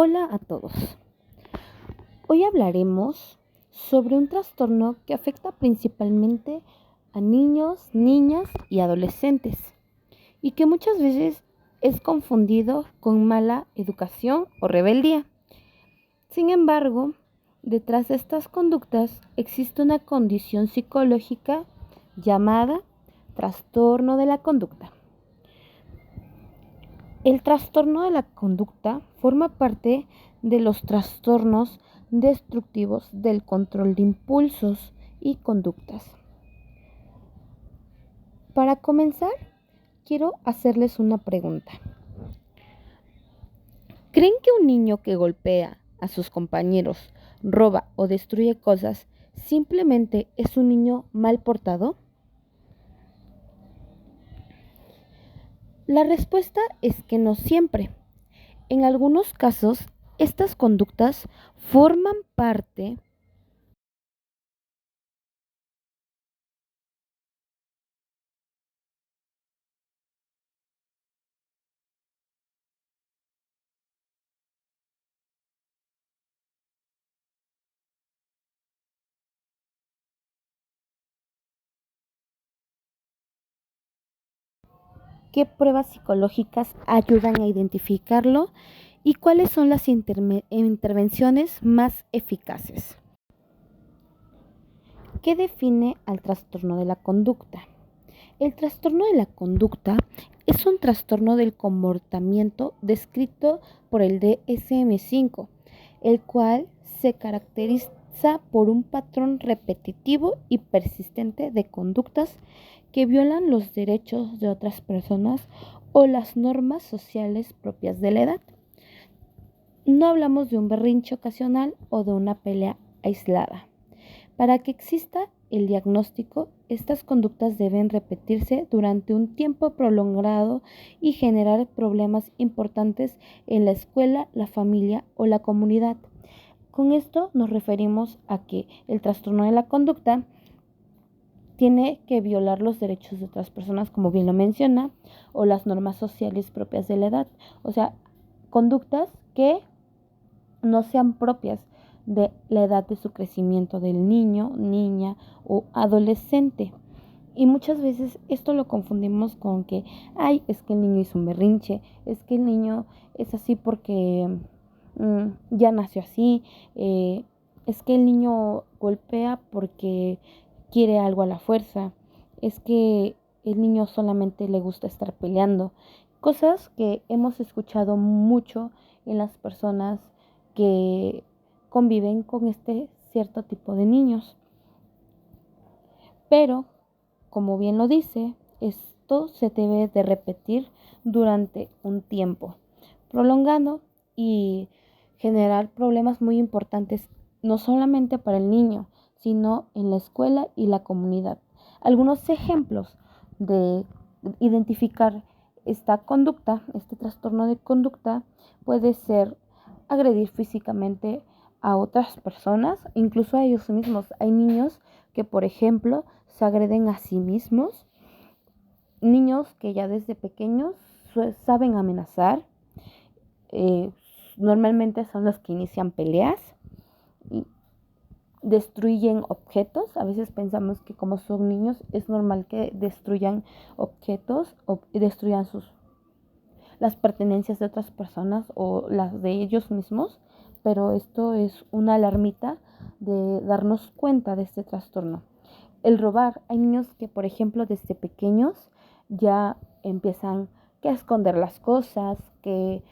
Hola a todos. Hoy hablaremos sobre un trastorno que afecta principalmente a niños, niñas y adolescentes y que muchas veces es confundido con mala educación o rebeldía. Sin embargo, detrás de estas conductas existe una condición psicológica llamada trastorno de la conducta. El trastorno de la conducta forma parte de los trastornos destructivos del control de impulsos y conductas. Para comenzar, quiero hacerles una pregunta. ¿Creen que un niño que golpea a sus compañeros, roba o destruye cosas, simplemente es un niño mal portado? La respuesta es que no siempre. En algunos casos, estas conductas forman parte qué pruebas psicológicas ayudan a identificarlo y cuáles son las intervenciones más eficaces. ¿Qué define al trastorno de la conducta? El trastorno de la conducta es un trastorno del comportamiento descrito por el DSM-5, el cual se caracteriza por un patrón repetitivo y persistente de conductas que violan los derechos de otras personas o las normas sociales propias de la edad. No hablamos de un berrinche ocasional o de una pelea aislada. Para que exista el diagnóstico, estas conductas deben repetirse durante un tiempo prolongado y generar problemas importantes en la escuela, la familia o la comunidad. Con esto nos referimos a que el trastorno de la conducta tiene que violar los derechos de otras personas, como bien lo menciona, o las normas sociales propias de la edad. O sea, conductas que no sean propias de la edad de su crecimiento del niño, niña o adolescente. Y muchas veces esto lo confundimos con que, ay, es que el niño hizo un berrinche, es que el niño es así porque ya nació así, es que el niño golpea porque quiere algo a la fuerza, es que el niño solamente le gusta estar peleando. Cosas que hemos escuchado mucho en las personas que conviven con este cierto tipo de niños. Pero, como bien lo dice, esto se debe de repetir durante un tiempo, prolongando y generar problemas muy importantes, no solamente para el niño, sino en la escuela y la comunidad. Algunos ejemplos de identificar esta conducta, este trastorno de conducta, puede ser agredir físicamente a otras personas, incluso a ellos mismos. Hay niños que, por ejemplo, se agreden a sí mismos, niños que ya desde pequeños saben amenazar, eh, normalmente son los que inician peleas y destruyen objetos. A veces pensamos que como son niños es normal que destruyan objetos o destruyan las pertenencias de otras personas o las de ellos mismos, pero esto es una alarmita de darnos cuenta de este trastorno. El robar, hay niños que por ejemplo desde pequeños ya empiezan que a esconder las cosas, que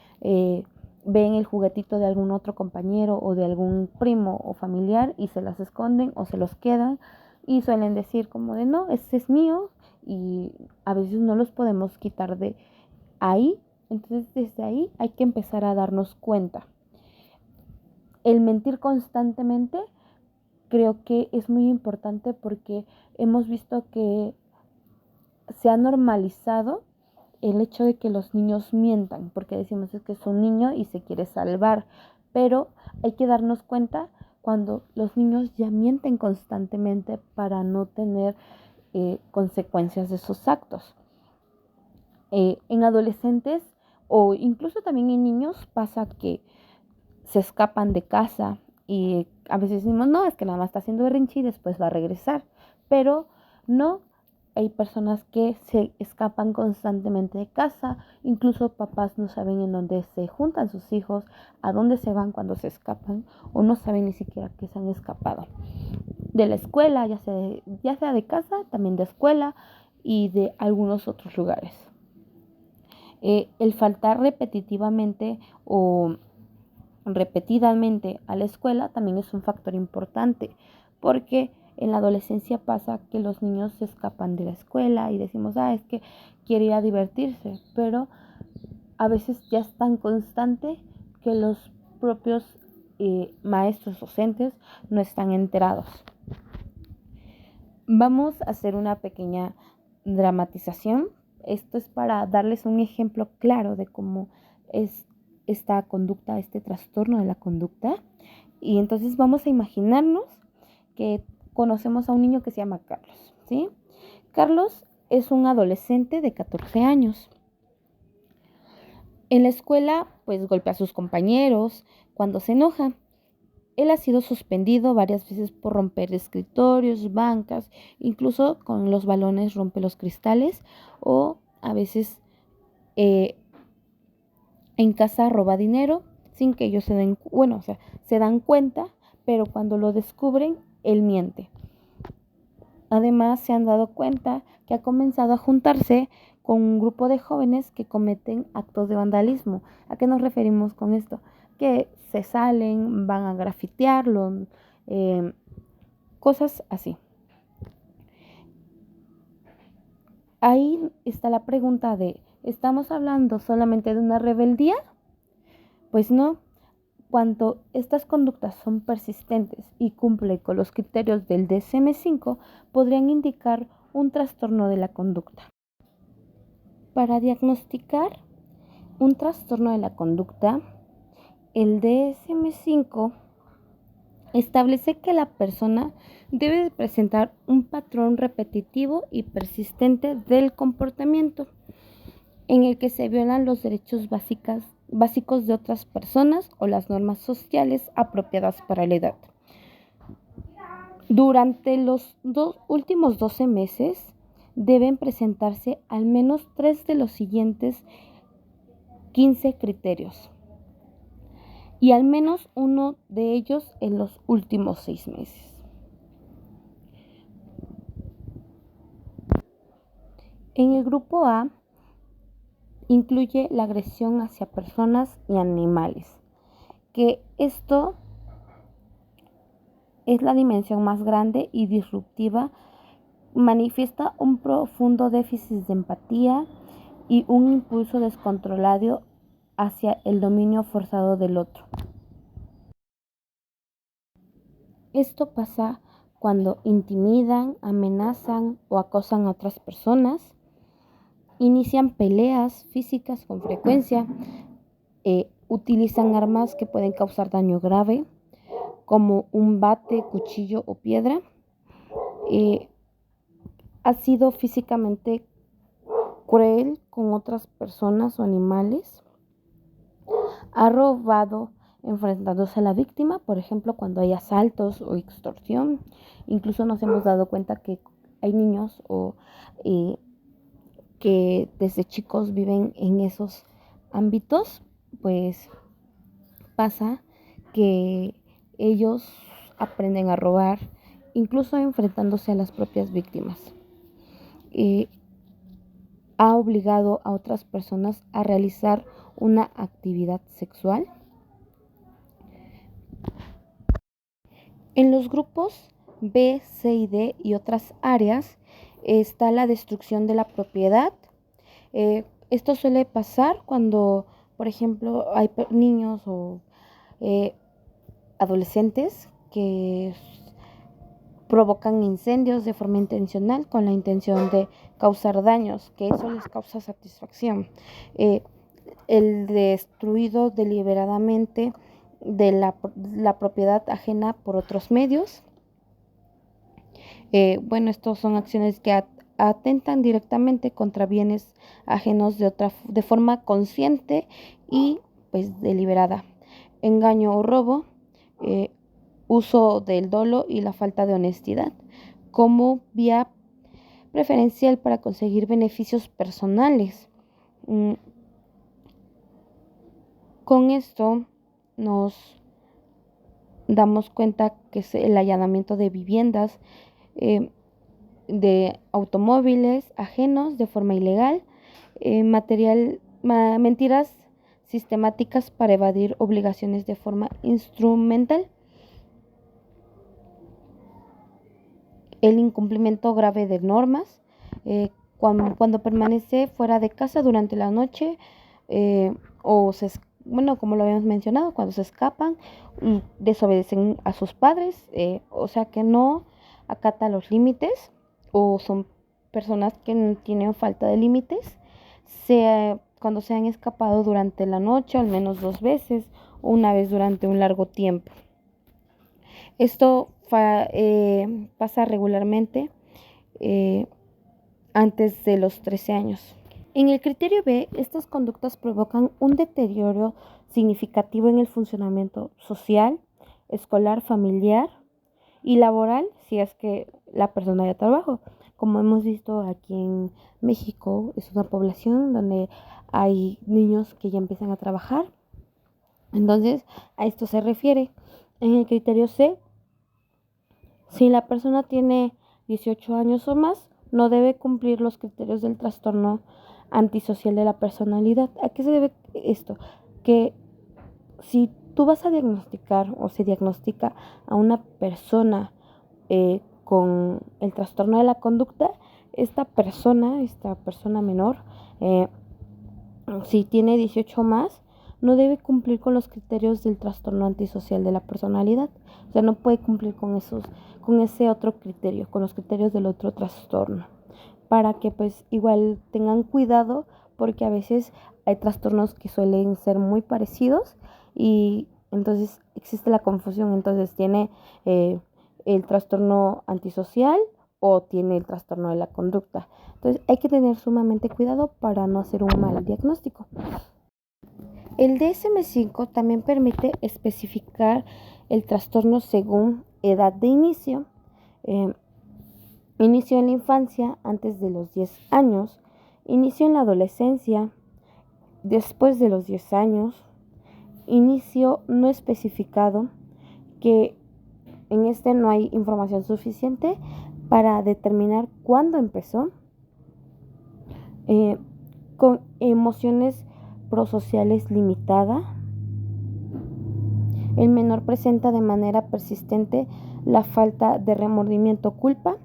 ven el juguetito de algún otro compañero o de algún primo o familiar y se las esconden o se los quedan y suelen decir como de no, ese es mío, y a veces no los podemos quitar de ahí. Entonces desde ahí hay que empezar a darnos cuenta. El mentir constantemente creo que es muy importante porque hemos visto que se ha normalizado el hecho de que los niños mientan, porque decimos es que es un niño y se quiere salvar, pero hay que darnos cuenta cuando los niños ya mienten constantemente para no tener consecuencias de sus actos. En adolescentes o incluso también en niños pasa que se escapan de casa y a veces decimos, no, es que nada más está haciendo berrinche y después va a regresar, pero no. Hay personas que se escapan constantemente de casa, incluso papás no saben en dónde se juntan sus hijos, a dónde se van cuando se escapan, o no saben ni siquiera que se han escapado. De la escuela, ya sea de casa, también de escuela y de algunos otros lugares. El faltar repetitivamente o repetidamente a la escuela también es un factor importante, porque en la adolescencia pasa que los niños se escapan de la escuela y decimos, es que quiere ir a divertirse, pero a veces ya es tan constante que los propios maestros docentes no están enterados. Vamos a hacer una pequeña dramatización. Esto es para darles un ejemplo claro de cómo es esta conducta, este trastorno de la conducta. Y entonces vamos a imaginarnos que conocemos a un niño que se llama Carlos, ¿sí? Carlos es un adolescente de 14 años. En la escuela, pues golpea a sus compañeros cuando se enoja. Él ha sido suspendido varias veces por romper escritorios, bancas, incluso con los balones rompe los cristales o a veces en casa roba dinero sin que ellos se dan cuenta, pero cuando lo descubren, él miente. Además, se han dado cuenta que ha comenzado a juntarse con un grupo de jóvenes que cometen actos de vandalismo. ¿A qué nos referimos con esto? Que se salen, van a grafitearlo, cosas así. Ahí está la pregunta de, ¿estamos hablando solamente de una rebeldía? Pues no. Cuando estas conductas son persistentes y cumplen con los criterios del DSM-5, podrían indicar un trastorno de la conducta. Para diagnosticar un trastorno de la conducta, el DSM-5 establece que la persona debe de presentar un patrón repetitivo y persistente del comportamiento en el que se violan los derechos básicos de otras personas o las normas sociales apropiadas para la edad. Durante los últimos 12 meses deben presentarse al menos 3 de los siguientes 15 criterios y al menos uno de ellos en los últimos 6 meses. En el grupo A incluye la agresión hacia personas y animales, que esto es la dimensión más grande y disruptiva, manifiesta un profundo déficit de empatía y un impulso descontrolado hacia el dominio forzado del otro. Esto pasa cuando intimidan, amenazan o acosan a otras personas, inician peleas físicas con frecuencia, utilizan armas que pueden causar daño grave, como un bate, cuchillo o piedra. Ha sido físicamente cruel con otras personas o animales. Ha robado enfrentándose a la víctima, por ejemplo, cuando hay asaltos o extorsión. Incluso nos hemos dado cuenta que hay niños que desde chicos viven en esos ámbitos, pues pasa que ellos aprenden a robar, incluso enfrentándose a las propias víctimas. Ha obligado a otras personas a realizar una actividad sexual. En los grupos B, C y D y otras áreas está la destrucción de la propiedad. Esto suele pasar cuando, por ejemplo, hay niños o adolescentes que provocan incendios de forma intencional con la intención de causar daños, que eso les causa satisfacción. El destruido deliberadamente de la propiedad ajena por otros medios. Estos son acciones que atentan directamente contra bienes ajenos de forma consciente y pues deliberada. engaño o robo, uso del dolo y la falta de honestidad como vía preferencial para conseguir beneficios personales. Mm, Con esto nos damos cuenta que es el allanamiento de viviendas, eh, de automóviles ajenos de forma ilegal, mentiras sistemáticas para evadir obligaciones de forma instrumental, el incumplimiento grave de normas, cuando permanece fuera de casa durante la noche, eh, o se, bueno, como lo habíamos mencionado, cuando se escapan, desobedecen a sus padres, o sea que no acata los límites o son personas que no tienen falta de límites, cuando se han escapado durante la noche, al menos 2 veces o una vez durante un largo tiempo. Esto pasa regularmente eh, antes de los 13 años. En el criterio B, estas conductas provocan un deterioro significativo en el funcionamiento social, escolar, familiar y laboral, si es que la persona ya trabaja. Como hemos visto aquí en México, es una población donde hay niños que ya empiezan a trabajar. Entonces, a esto se refiere. En el criterio C, si la persona tiene 18 años o más, no debe cumplir los criterios del trastorno antisocial de la personalidad. ¿A qué se debe esto? Que si tú vas a diagnosticar o se diagnostica a una persona con el trastorno de la conducta, esta persona menor, si tiene 18 más, no debe cumplir con los criterios del trastorno antisocial de la personalidad. O sea, no puede cumplir con ese otro criterio, con los criterios del otro trastorno. Para que pues igual tengan cuidado, porque a veces hay trastornos que suelen ser muy parecidos y entonces existe la confusión. Entonces tiene el trastorno antisocial o tiene el trastorno de la conducta. Entonces hay que tener sumamente cuidado para no hacer un mal diagnóstico. El DSM-5 también permite especificar el trastorno según edad de inicio. Eh, Inicio en la infancia antes de los 10 años, inicio en la adolescencia después de los 10 años, inicio no especificado, que en este no hay información suficiente para determinar cuándo empezó, con emociones prosociales limitada. El menor presenta de manera persistente la falta de remordimiento o culpa,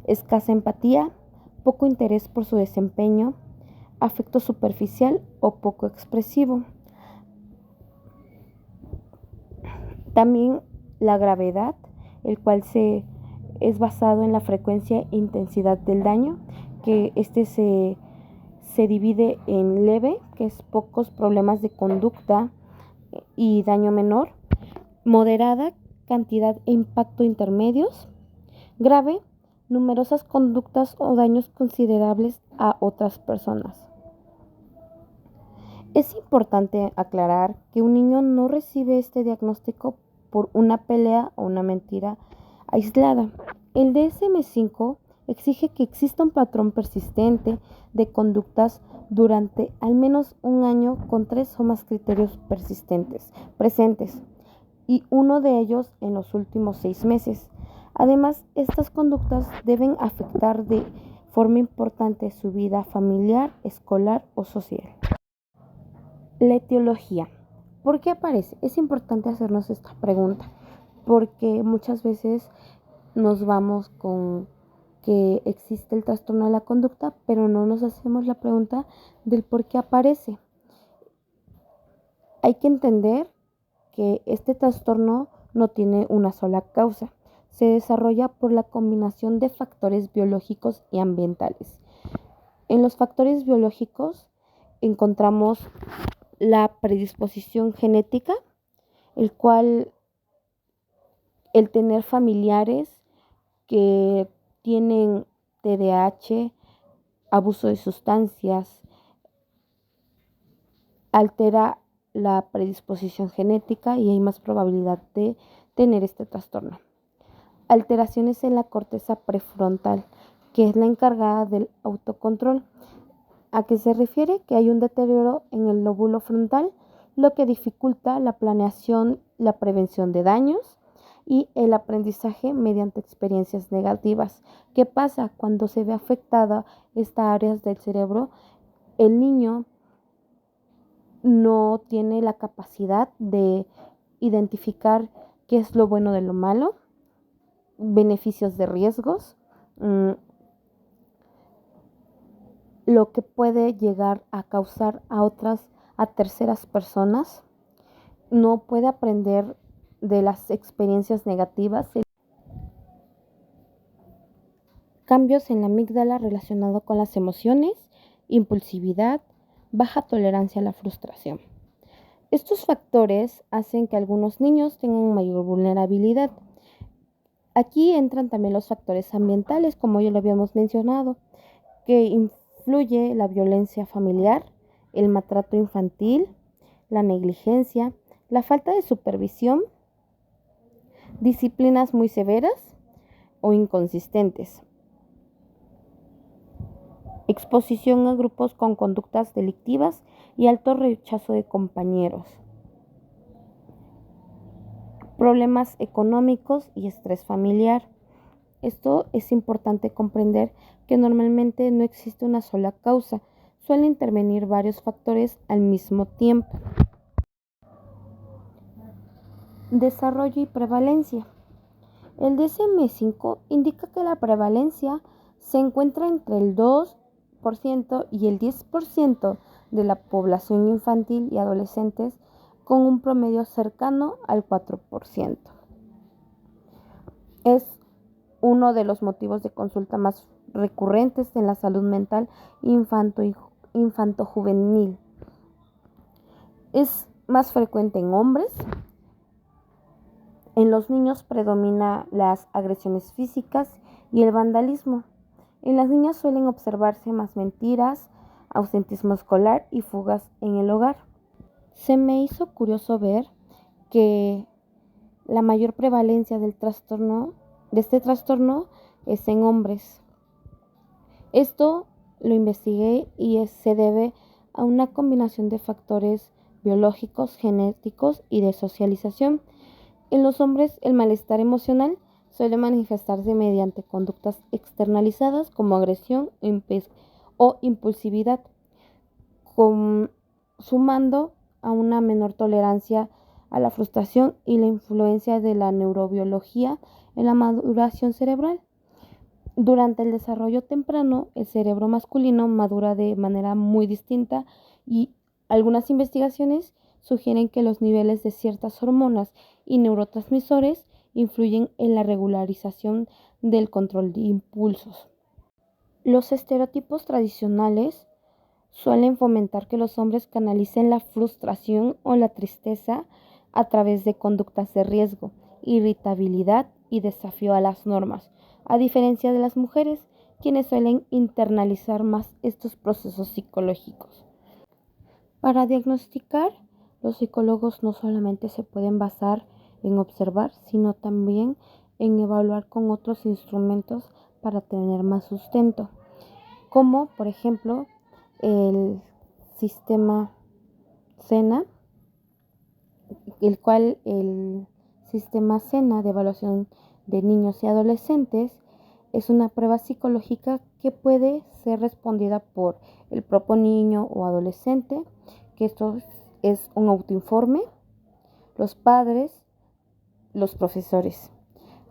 escasa empatía, poco interés por su desempeño, afecto superficial o poco expresivo. También la gravedad, el cual es basado en la frecuencia e intensidad del daño, que se divide en leve, que es pocos problemas de conducta y daño menor; moderada, cantidad e impacto intermedios; grave, numerosas conductas o daños considerables a otras personas. Es importante aclarar que un niño no recibe este diagnóstico por una pelea o una mentira aislada. El DSM-5 exige que exista un patrón persistente de conductas durante al menos un año con 3 o más criterios presentes, y uno de ellos en los últimos 6 meses. Además, estas conductas deben afectar de forma importante su vida familiar, escolar o social. La etiología. ¿Por qué aparece? Es importante hacernos esta pregunta, porque muchas veces nos vamos con que existe el trastorno de la conducta, pero no nos hacemos la pregunta del por qué aparece. Hay que entender que este trastorno no tiene una sola causa. Se desarrolla por la combinación de factores biológicos y ambientales. En los factores biológicos encontramos la predisposición genética, el cual el tener familiares que tienen TDAH, abuso de sustancias, altera la predisposición genética y hay más probabilidad de tener este trastorno. Alteraciones en la corteza prefrontal, que es la encargada del autocontrol. ¿A qué se refiere? Que hay un deterioro en el lóbulo frontal, lo que dificulta la planeación, la prevención de daños y el aprendizaje mediante experiencias negativas. ¿Qué pasa? Cuando se ve afectada esta área del cerebro, el niño no tiene la capacidad de identificar qué es lo bueno de lo malo, beneficios de riesgos, lo que puede llegar a causar a terceras personas. No puede aprender de las experiencias negativas. Cambios en la amígdala relacionados con las emociones, impulsividad, baja tolerancia a la frustración. Estos factores hacen que algunos niños tengan mayor vulnerabilidad. Aquí entran también los factores ambientales, como ya lo habíamos mencionado, que influye la violencia familiar, el maltrato infantil, la negligencia, la falta de supervisión, disciplinas muy severas o inconsistentes, exposición a grupos con conductas delictivas y alto rechazo de compañeros, problemas económicos y estrés familiar. Esto es importante comprender que normalmente no existe una sola causa, suelen intervenir varios factores al mismo tiempo. Desarrollo y prevalencia. El DSM-5 indica que la prevalencia se encuentra entre el 2% y el 10% de la población infantil y adolescentes, con un promedio cercano al 4%. Es uno de los motivos de consulta más recurrentes en la salud mental infanto-juvenil. Es más frecuente en hombres. En los niños predomina las agresiones físicas y el vandalismo. En las niñas suelen observarse más mentiras, ausentismo escolar y fugas en el hogar. Se me hizo curioso ver que la mayor prevalencia de este trastorno es en hombres. Esto lo investigué y se debe a una combinación de factores biológicos, genéticos y de socialización. En los hombres, el malestar emocional suele manifestarse mediante conductas externalizadas como agresión o impulsividad, sumando a una menor tolerancia a la frustración y la influencia de la neurobiología en la maduración cerebral. Durante el desarrollo temprano, el cerebro masculino madura de manera muy distinta y algunas investigaciones sugieren que los niveles de ciertas hormonas y neurotransmisores influyen en la regularización del control de impulsos. Los estereotipos tradicionales suelen fomentar que los hombres canalicen la frustración o la tristeza a través de conductas de riesgo, irritabilidad y desafío a las normas, a diferencia de las mujeres, quienes suelen internalizar más estos procesos psicológicos. Para diagnosticar, los psicólogos no solamente se pueden basar en observar, sino también en evaluar con otros instrumentos para tener más sustento, como por ejemplo el sistema SENA, el sistema SENA de evaluación de niños y adolescentes es una prueba psicológica que puede ser respondida por el propio niño o adolescente, que esto es un autoinforme, los padres, los profesores.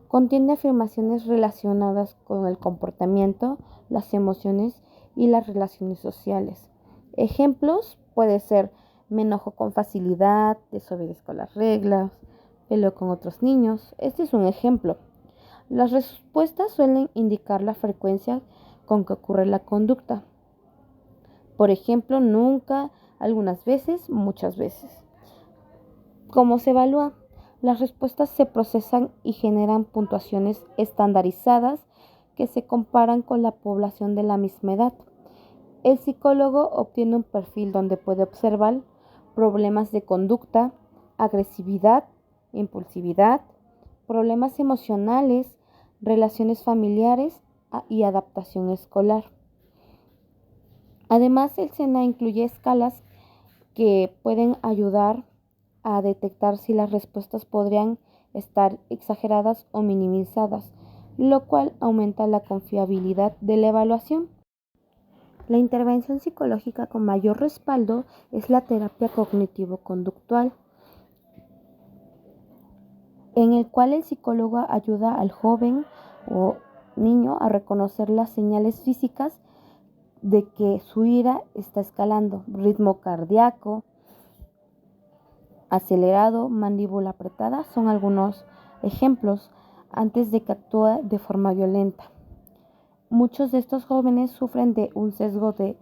Contiene afirmaciones relacionadas con el comportamiento, las emociones y las relaciones sociales. Ejemplos puede ser: me enojo con facilidad, desobedezco las reglas, peleo con otros niños. Este es un ejemplo. Las respuestas suelen indicar la frecuencia con que ocurre la conducta. Por ejemplo, nunca, algunas veces, muchas veces. ¿Cómo se evalúa? Las respuestas se procesan y generan puntuaciones estandarizadas que se comparan con la población de la misma edad. El psicólogo obtiene un perfil donde puede observar problemas de conducta, agresividad, impulsividad, problemas emocionales, relaciones familiares y adaptación escolar. Además, el SENA incluye escalas que pueden ayudar a detectar si las respuestas podrían estar exageradas o minimizadas, lo cual aumenta la confiabilidad de la evaluación. La intervención psicológica con mayor respaldo es la terapia cognitivo-conductual, en el cual el psicólogo ayuda al joven o niño a reconocer las señales físicas de que su ira está escalando: ritmo cardíaco acelerado, mandíbula apretada, son algunos ejemplos antes de que actúe de forma violenta. Muchos de estos jóvenes sufren de un sesgo de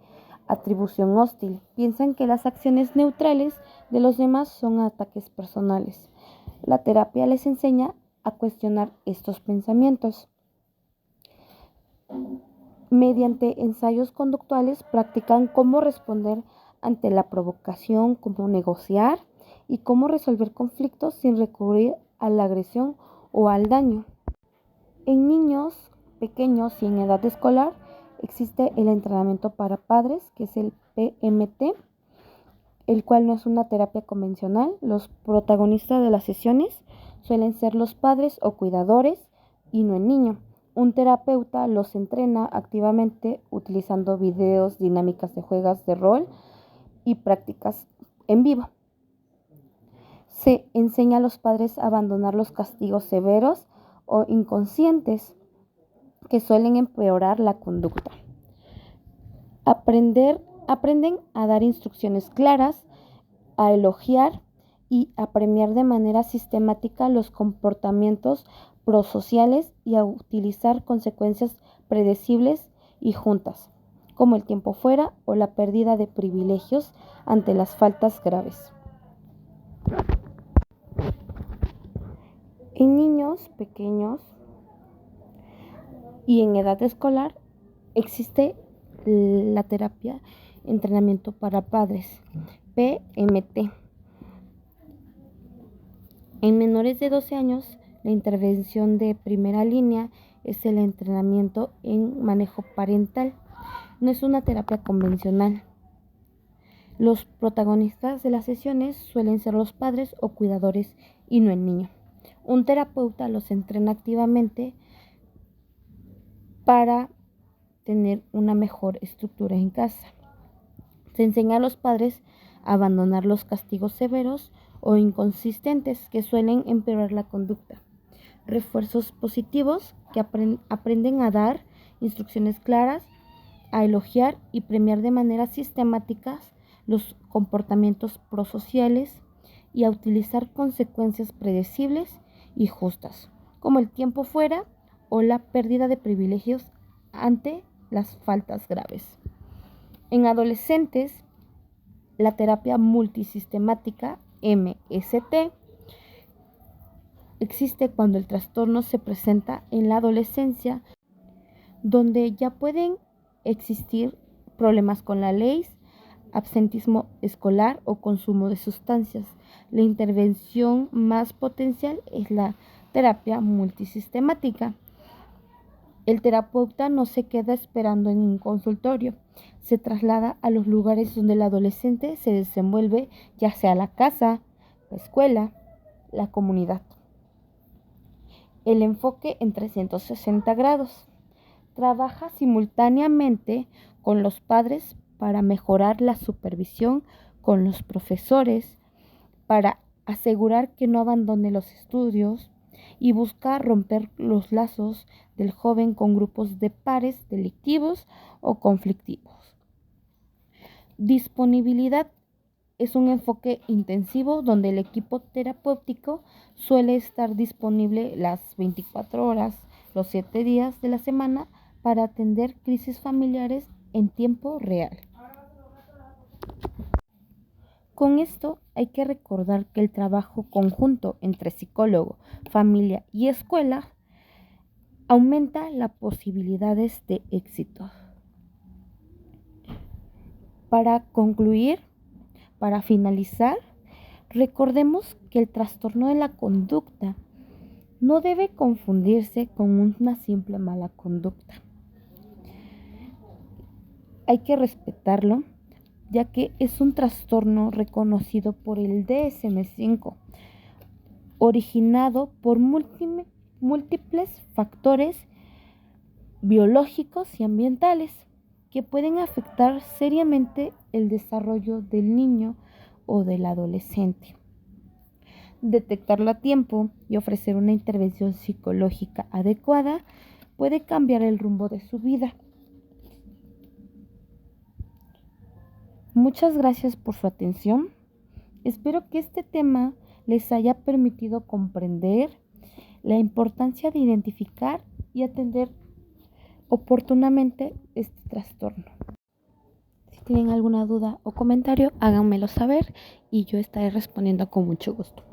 atribución hostil. Piensan que las acciones neutrales de los demás son ataques personales. La terapia les enseña a cuestionar estos pensamientos. Mediante ensayos conductuales practican cómo responder ante la provocación, cómo negociar y cómo resolver conflictos sin recurrir a la agresión o al daño. En niños pequeños y en edad escolar existe el entrenamiento para padres, que es el PMT, el cual no es una terapia convencional. Los protagonistas de las sesiones suelen ser los padres o cuidadores y no el niño. Un terapeuta los entrena activamente utilizando videos, dinámicas de juegos de rol y prácticas en vivo. Se enseña a los padres a abandonar los castigos severos o inconscientes que suelen empeorar la conducta. Aprenden a dar instrucciones claras, a elogiar y a premiar de manera sistemática los comportamientos prosociales y a utilizar consecuencias predecibles y juntas, como el tiempo fuera o la pérdida de privilegios ante las faltas graves. En niños pequeños y en edad escolar existe la terapia entrenamiento para padres, PMT. En menores de 12 años, la intervención de primera línea es el entrenamiento en manejo parental. No es una terapia convencional. Los protagonistas de las sesiones suelen ser los padres o cuidadores y no el niño. Un terapeuta los entrena activamente para tener una mejor estructura en casa. Se enseña a los padres a abandonar los castigos severos o inconsistentes que suelen empeorar la conducta. Refuerzos positivos que aprenden a dar instrucciones claras, a elogiar y premiar de manera sistemática los comportamientos prosociales y a utilizar consecuencias predecibles y justas, como el tiempo fuera o la pérdida de privilegios ante las faltas graves. En adolescentes, la terapia multisistemática MST existe cuando el trastorno se presenta en la adolescencia, donde ya pueden existir problemas con la ley, absentismo escolar o consumo de sustancias. La intervención más potencial es la terapia multisistemática. El terapeuta no se queda esperando en un consultorio, se traslada a los lugares donde el adolescente se desenvuelve, ya sea la casa, la escuela, la comunidad. El enfoque en 360 grados. Trabaja simultáneamente con los padres para mejorar la supervisión con los profesores, para asegurar que no abandone los estudios y busca romper los lazos del joven con grupos de pares delictivos o conflictivos. Disponibilidad. Es un enfoque intensivo donde el equipo terapéutico suele estar disponible las 24 horas, los 7 días de la semana para atender crisis familiares en tiempo real. Con esto hay que recordar que el trabajo conjunto entre psicólogo, familia y escuela aumenta las posibilidades de éxito. Para concluir, Para finalizar, recordemos que el trastorno de la conducta no debe confundirse con una simple mala conducta. Hay que respetarlo, ya que es un trastorno reconocido por el DSM-5, originado por múltiples factores biológicos y ambientales que pueden afectar seriamente el desarrollo del niño o del adolescente. Detectarlo a tiempo y ofrecer una intervención psicológica adecuada puede cambiar el rumbo de su vida. Muchas gracias por su atención. Espero que este tema les haya permitido comprender la importancia de identificar y atender oportunamente este trastorno. Si tienen alguna duda o comentario, háganmelo saber y yo estaré respondiendo con mucho gusto.